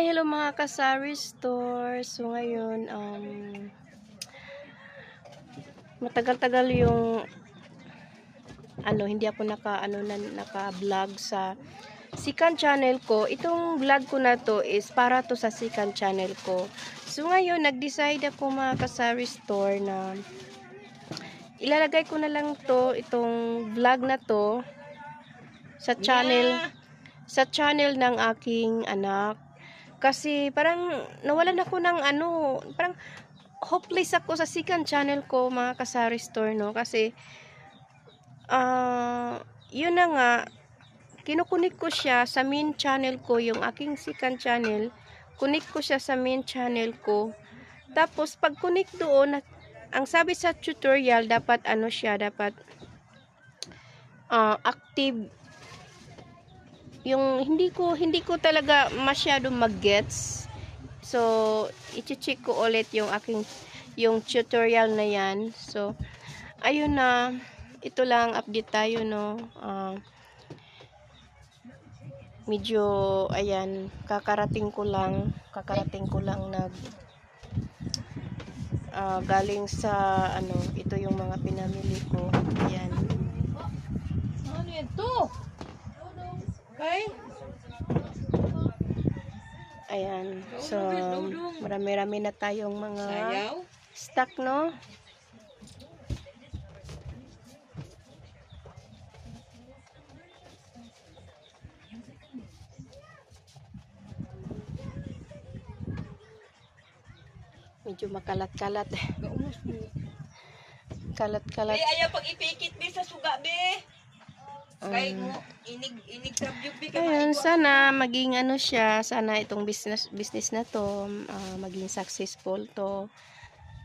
Hi, hello mga kasari store. So ngayon, matagal-tagal yung hindi ako naka-vlog sa second channel ko. Itong vlog ko na to is para to sa second channel ko. So ngayon, nag-decide ako mga kasari store na ilalagay ko na lang to, itong vlog na to sa channel ng aking anak. Kasi parang nawalan ako ng parang hopeless ako sa second channel ko mga kasari store, no? Kasi yun na nga, kinukunik ko siya sa main channel ko, yung aking second channel, kunik ko siya sa main channel ko. Tapos pag kunik doon, ang sabi sa tutorial, dapat dapat active. Yung hindi ko talaga masyado mag-gets. So, i-check ko ulit yung tutorial na yan. So, ayun na, ito lang, update tayo, no. Medyo, ayan, kakarating ko lang galing sa, ito yung mga pinamili ko. Ayan. Ano yan to? Okay? Ayan. So, marami-rami na tayong mga Sayaw? stock, no? Medyo makalat-kalat. Kalat-kalat. Be, ayaw pag ipikit be sa suga be. Kay mo inig trabyog be ka Ayun, maigwa. sana maging siya, sana itong business na to maging successful to.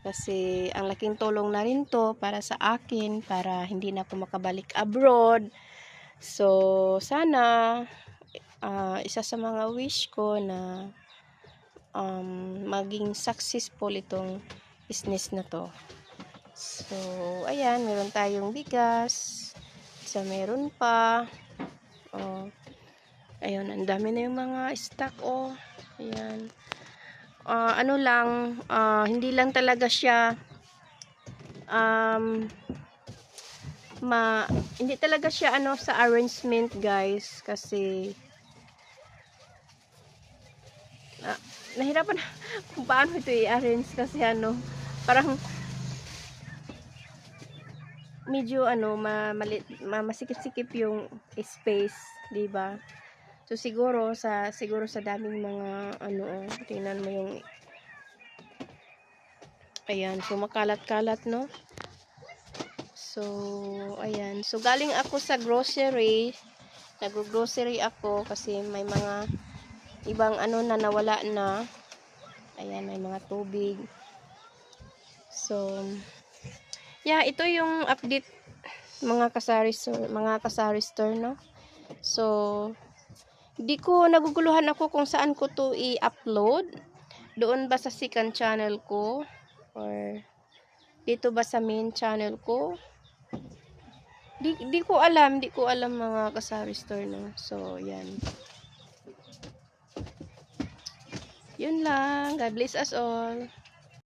Kasi ang laking tulong na rin to para sa akin, para hindi na ako makabalik abroad. So, sana isa sa mga wish ko na maging successful itong business na to. So, ayan, meron tayong bigas. So, meron pa. Oh, ayun, ang dami na yung mga stock, oh. Ayan. Hindi lang talaga siya hindi talaga siya sa arrangement, guys, kasi nahirapan kung paano ito i-arrange kasi parang medyo masikip-sikip yung space, 'di ba? So siguro sa daming mga tingnan mo yung ayan, so makalat-kalat, no? So ayan, so galing ako sa grocery, nag-grocery ako kasi may mga ibang na nawala na. Ayan, may mga tubig. So yeah, ito yung update mga kasari store, no? So di ko naguguluhan ako kung saan ko to i-upload. Doon ba sa second channel ko or dito ba sa main channel ko? Di ko alam mga kasari store, no? So yan. Yun lang. God bless us all.